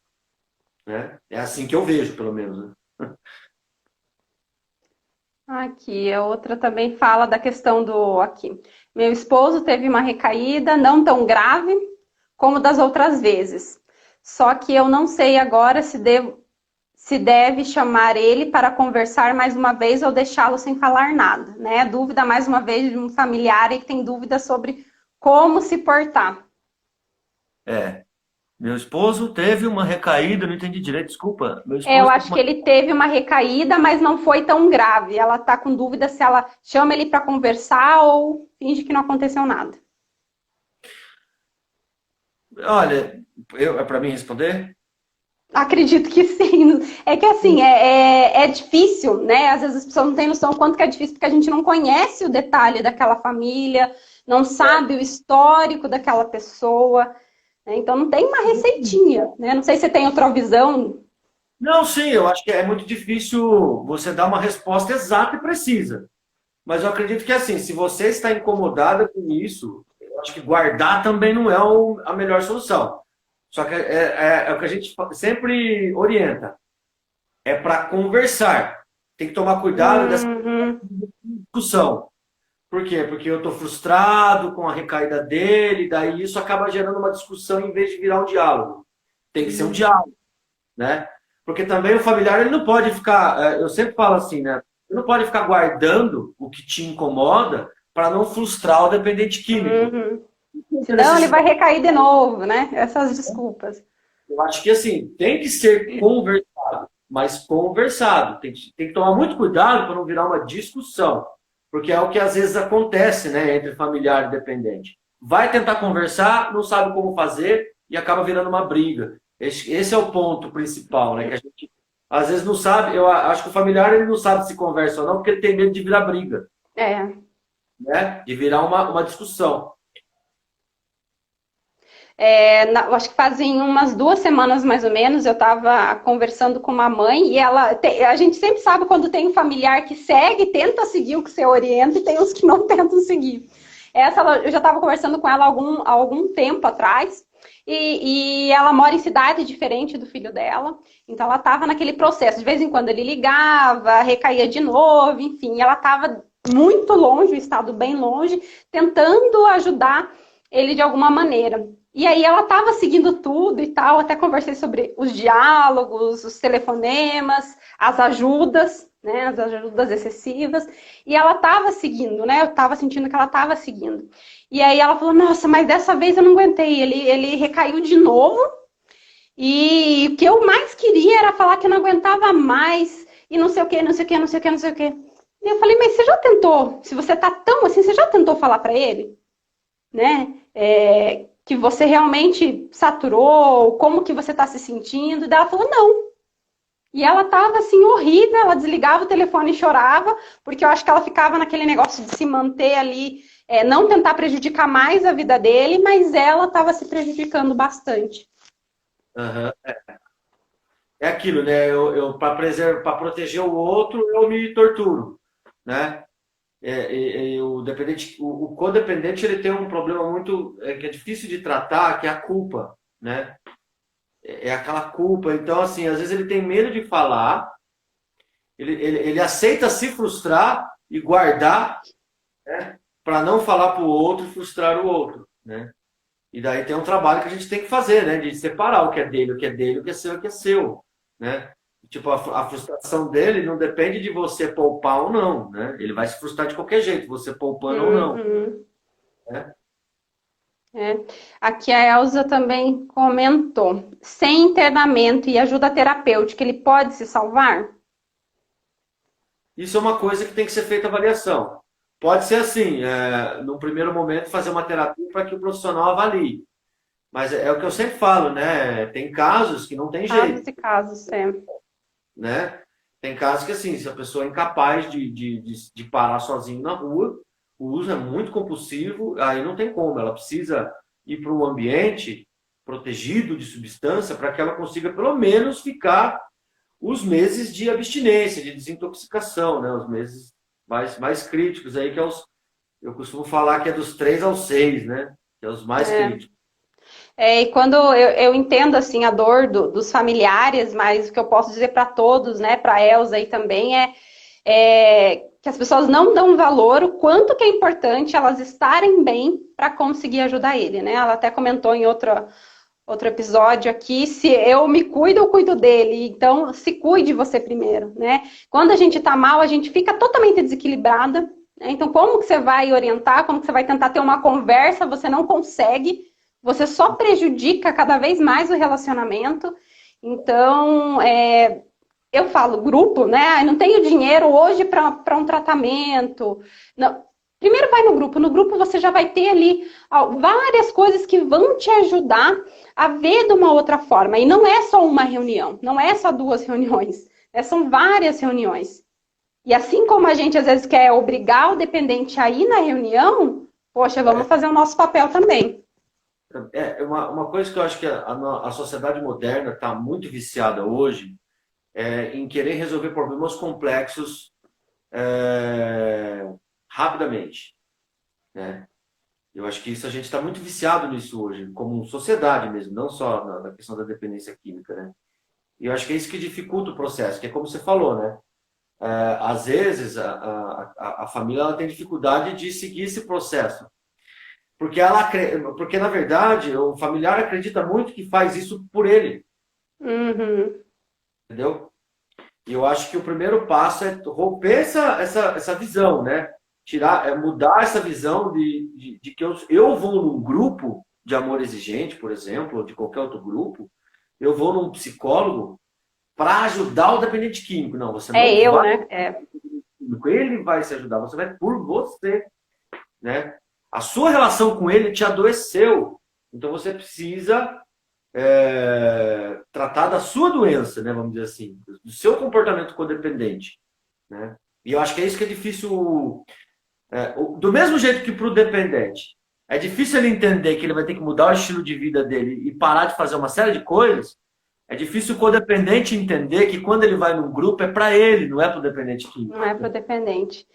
Né? É assim que eu vejo, pelo menos. Né? Aqui, a outra também fala da questão do... Aqui. Meu esposo teve uma recaída, não tão grave como das outras vezes. Só que eu não sei agora se deve chamar ele para conversar mais uma vez ou deixá-lo sem falar nada, né? Dúvida, mais uma vez, de um familiar que tem dúvida sobre como se portar. Meu esposo teve uma recaída, não entendi direito, desculpa. Meu Eu esposo acho que ele teve uma recaída, mas não foi tão grave. Ela está com dúvida se ela chama ele para conversar ou finge que não aconteceu nada. Olha, é para mim responder? Acredito que sim. É que assim, é difícil, né? Às vezes as pessoas não têm noção quanto que é difícil, porque a gente não conhece o detalhe daquela família, não sabe o histórico daquela pessoa, né? Então não tem uma receitinha, né? Não sei se você tem outra visão. Não, sim, eu acho que é muito difícil você dar uma resposta exata e precisa. Mas eu acredito que assim, se você está incomodada com isso, eu acho que guardar também não é a melhor solução. Só que é o que a gente sempre orienta. É para conversar. Tem que tomar cuidado dessa discussão. Por quê? Porque eu estou frustrado com a recaída dele, daí isso acaba gerando uma discussão em vez de virar um diálogo. Tem que ser um diálogo, né? Porque também o familiar ele não pode ficar, eu sempre falo assim, né? Ele não pode ficar guardando o que te incomoda para não frustrar o dependente químico. Senão ele vai recair de novo, né? Essas desculpas. Eu acho que assim, tem que ser conversado, mas conversado. Tem que tomar muito cuidado para não virar uma discussão. Porque é o que às vezes acontece, né, entre familiar e dependente. Vai tentar conversar, não sabe como fazer e acaba virando uma briga. Esse é o ponto principal, né? Que a gente às vezes não sabe. Eu acho que o familiar ele não sabe se conversa ou não, porque ele tem medo de virar briga. Né? De virar uma discussão. Acho que fazem umas 2 semanas mais ou menos, eu estava conversando com uma mãe e a gente sempre sabe quando tem um familiar que segue, tenta seguir o que você orienta e tem os que não tentam seguir. Eu já estava conversando com ela há algum tempo atrás e ela mora em cidade diferente do filho dela, então ela estava naquele processo, de vez em quando ele ligava, recaía de novo, enfim, ela estava muito longe, o estado bem longe, tentando ajudar ele de alguma maneira. E aí ela estava seguindo tudo e tal, até conversei sobre os diálogos, os telefonemas, as ajudas, né, as ajudas excessivas, e ela estava seguindo, né, eu estava sentindo que ela estava seguindo. E aí ela falou, nossa, mas dessa vez eu não aguentei, ele recaiu de novo, e o que eu mais queria era falar que eu não aguentava mais, e não sei o que, não sei o que, não sei o que, não sei o que. E eu falei, mas você já tentou, se você tá tão assim, você já tentou falar para ele? Né? Que você realmente saturou, como que você está se sentindo. E daí ela falou, não. E ela estava assim, horrível, ela desligava o telefone e chorava, porque eu acho que ela ficava naquele negócio de se manter ali, não tentar prejudicar mais a vida dele, mas ela estava se prejudicando bastante. Aham. É aquilo, né? Eu para proteger o outro, eu me torturo, né? O dependente, o codependente, ele tem um problema muito que é difícil de tratar, que é a culpa, né? É aquela culpa. Então, assim, às vezes ele tem medo de falar, ele aceita se frustrar e guardar, né? Para não falar para o outro e frustrar o outro, né? E daí tem um trabalho que a gente tem que fazer, né? De separar o que é dele, o que é dele, o que é seu, o que é seu, né? Tipo, a frustração dele não depende de você poupar ou não, né? Ele vai se frustrar de qualquer jeito, você poupando ou não, Uhum. né? É. Aqui a Elza também comentou, sem internamento e ajuda terapêutica, ele pode se salvar? Isso é uma coisa que tem que ser feita avaliação. Pode ser assim, num primeiro momento, fazer uma terapia para que o profissional avalie. Mas é o que eu sempre falo, né? Tem casos que não tem Casos jeito, e casos, é. né? Tem casos que, assim, se a pessoa é incapaz de parar sozinho na rua, o uso é muito compulsivo, aí não tem como. Ela precisa ir para um ambiente protegido de substância para que ela consiga, pelo menos, ficar os meses de abstinência, de desintoxicação, né? Os meses mais críticos aí, eu costumo falar que é dos 3 aos 6, né? Que é os mais É. críticos. E quando eu entendo assim a dor dos familiares, mas o que eu posso dizer para todos, né, para a Elza aí também é que as pessoas não dão valor o quanto que é importante elas estarem bem para conseguir ajudar ele, né? Ela até comentou em outro episódio aqui, se eu me cuido, eu cuido dele. Então, se cuide você primeiro, né? Quando a gente tá mal, a gente fica totalmente desequilibrada, né? Então, como que você vai orientar, como que você vai tentar ter uma conversa, você não consegue, você só prejudica cada vez mais o relacionamento. Então, eu falo, grupo, né? Eu não tenho dinheiro hoje para um tratamento. Não. Primeiro vai no grupo. No grupo você já vai ter ali várias coisas que vão te ajudar a ver de uma outra forma. E não é só uma reunião, não é só 2 reuniões, são várias reuniões. E assim como a gente às vezes quer obrigar o dependente a ir na reunião, poxa, vamos fazer o nosso papel também. Uma coisa que eu acho que a sociedade moderna está muito viciada hoje em querer resolver problemas complexos rapidamente, né? Eu acho que isso a gente está muito viciado nisso hoje, como sociedade mesmo, não só na questão da dependência química, né? E eu acho que é isso que dificulta o processo, que é como você falou, né? Às vezes a família ela tem dificuldade de seguir esse processo, porque na verdade o familiar acredita muito que faz isso por ele, Uhum. entendeu? E eu acho que o primeiro passo é romper essa visão, né? Mudar essa visão de que eu vou num grupo de amor exigente, por exemplo, ou de qualquer outro grupo, eu vou num psicólogo para ajudar o dependente químico. Não, você É não eu, vai, né? ele vai se ajudar, você vai por você, né? A sua relação com ele te adoeceu, então você precisa tratar da sua doença, né? Vamos dizer assim, do seu comportamento codependente, né? E eu acho que é isso que é difícil. Do mesmo jeito que para o dependente é difícil ele entender que ele vai ter que mudar o estilo de vida dele e parar de fazer uma série de coisas, é difícil o codependente entender que quando ele vai num grupo é para ele, não é para o dependente químico. Não é pro dependente.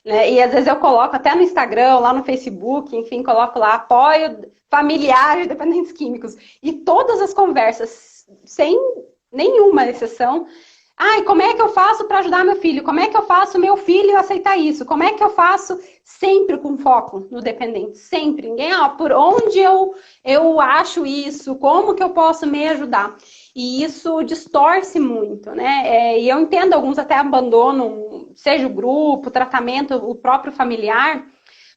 Né? E às vezes eu coloco até no Instagram, lá no Facebook, enfim, coloco lá apoio familiar de dependentes químicos. E todas as conversas, sem nenhuma exceção, Ai, como é que eu faço para ajudar meu filho? Como é que eu faço meu filho aceitar isso? Como é que eu faço sempre com foco no dependente? Sempre. Ninguém, por onde eu acho isso? Como que eu posso me ajudar? E isso distorce muito, né? E eu entendo, alguns até abandonam, seja o grupo, o tratamento, o próprio familiar,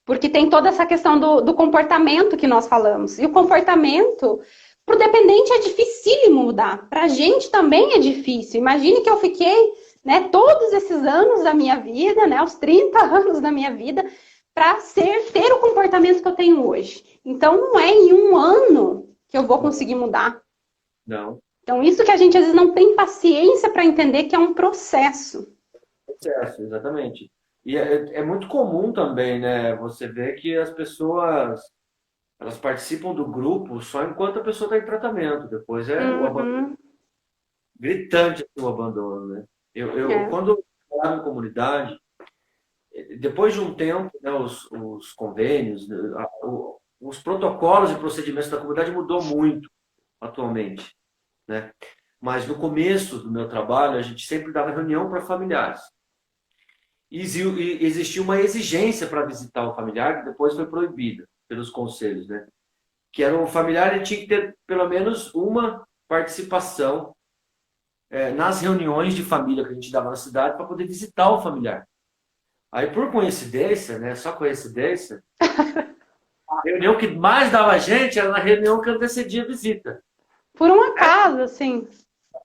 porque tem toda essa questão do comportamento que nós falamos. E o comportamento, para o dependente, é dificílimo mudar. Para a gente também é difícil. Imagine que eu fiquei, né, todos esses anos da minha vida, né, os 30 anos da minha vida, para ter o comportamento que eu tenho hoje. Então, não é em um ano que eu vou conseguir mudar. Não. Então, isso que a gente às vezes não tem paciência para entender que é um processo. Processo, exatamente. E é muito comum também, né? Você vê que as pessoas elas participam do grupo só enquanto a pessoa está em tratamento. Depois é o abandono, Uhum, gritante o abandono, né? é. Quando eu trabalhava em comunidade, depois de um tempo, né, os convênios, né, os protocolos e procedimentos da comunidade mudou muito atualmente, né? Mas no começo do meu trabalho, a gente sempre dava reunião para familiares. E existia uma exigência para visitar o familiar, que depois foi proibida pelos conselhos, né? Que era um familiar, ele tinha que ter pelo menos uma participação nas reuniões de família que a gente dava na cidade para poder visitar o familiar. Aí, por coincidência, né, só coincidência, a reunião que mais dava gente era na reunião que antecedia a visita. Por um acaso, assim.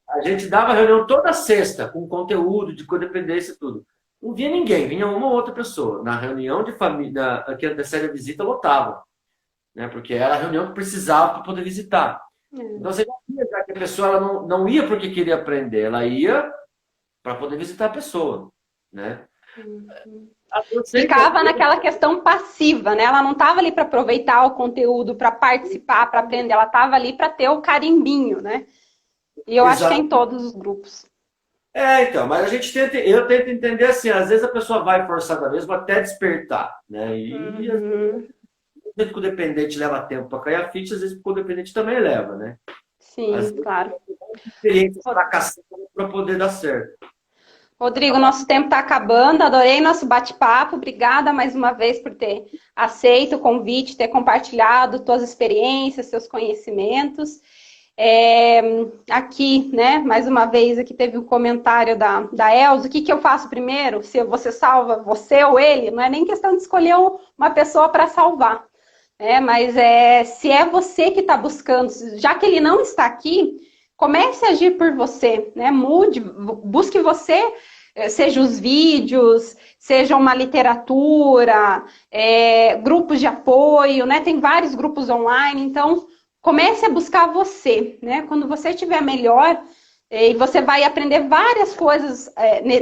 A gente dava reunião toda sexta, com conteúdo de codependência e tudo. Não via ninguém, vinha uma ou outra pessoa. Na reunião de família, que antecede a visita, lotava, né, porque era a reunião que precisava para poder visitar. Então, você já via já que a pessoa ela não ia porque queria aprender, ela ia para poder visitar a pessoa, né? Eu sei que Ficava naquela questão passiva, né? Ela não estava ali para aproveitar o conteúdo, para participar, para aprender. Ela estava ali para ter o carimbinho, né? E eu acho que é em exato. todos os grupos. Então, mas a gente tenta, eu tento entender assim, às vezes a pessoa vai forçada mesmo até despertar, né? E às Uhum. vezes o dependente leva tempo para cair a ficha, às vezes o dependente também leva, né? Às Sim, vezes claro. experiências fracassadas para poder dar certo. Rodrigo, nosso tempo está acabando. Adorei nosso bate-papo. Obrigada mais uma vez por ter aceito o convite, ter compartilhado suas experiências, seus conhecimentos. Aqui, né, mais uma vez, aqui teve um comentário da Elza. O que eu faço primeiro? Se você salva você ou ele? Não é nem questão de escolher uma pessoa para salvar. Mas se é você que está buscando, já que ele não está aqui, comece a agir por você, né? Mude, busque você, seja os vídeos, seja uma literatura, grupos de apoio, né? Tem vários grupos online, então comece a buscar você, né? Quando você estiver melhor, e você vai aprender várias coisas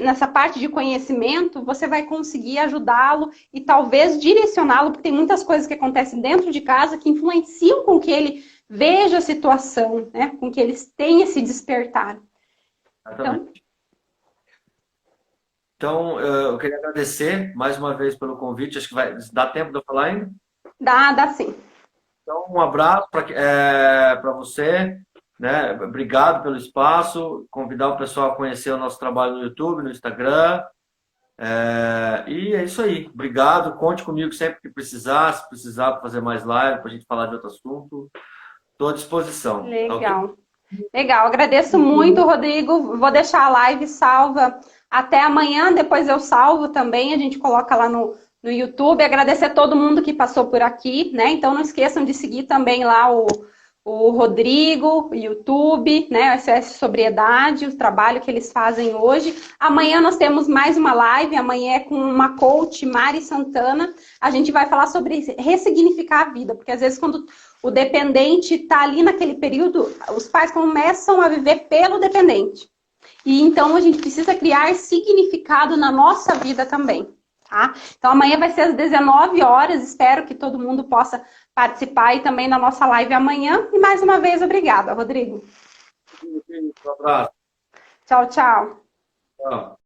nessa parte de conhecimento, você vai conseguir ajudá-lo e talvez direcioná-lo, porque tem muitas coisas que acontecem dentro de casa que influenciam com que ele veja a situação, né? Com que eles tenham esse despertar. Exatamente. Então, eu queria agradecer mais uma vez pelo convite. Acho que vai dar tempo de eu falar ainda. Dá sim. Então, um abraço para você, né? Obrigado pelo espaço. Convidar o pessoal a conhecer o nosso trabalho no YouTube, no Instagram. E é isso aí. Obrigado. Conte comigo sempre que precisar. Se precisar fazer mais live para a gente falar de outro assunto, estou à disposição. Tá ok? Legal. Legal. Agradeço muito, Rodrigo. Vou deixar a live salva até amanhã, depois eu salvo também, a gente coloca lá no YouTube. Agradecer a todo mundo que passou por aqui, né? Então não esqueçam de seguir também lá o Rodrigo, o YouTube, né? O SS Sobriedade, o trabalho que eles fazem hoje. Amanhã nós temos mais uma live, amanhã é com uma coach, Mari Santana. A gente vai falar sobre ressignificar a vida, porque às vezes quando o dependente está ali naquele período, os pais começam a viver pelo dependente. E então a gente precisa criar significado na nossa vida também. Tá? Então amanhã vai ser às 19 horas, espero que todo mundo possa participar aí também da nossa live amanhã. E mais uma vez, obrigada, Rodrigo. Um abraço. Tchau, tchau. Tchau.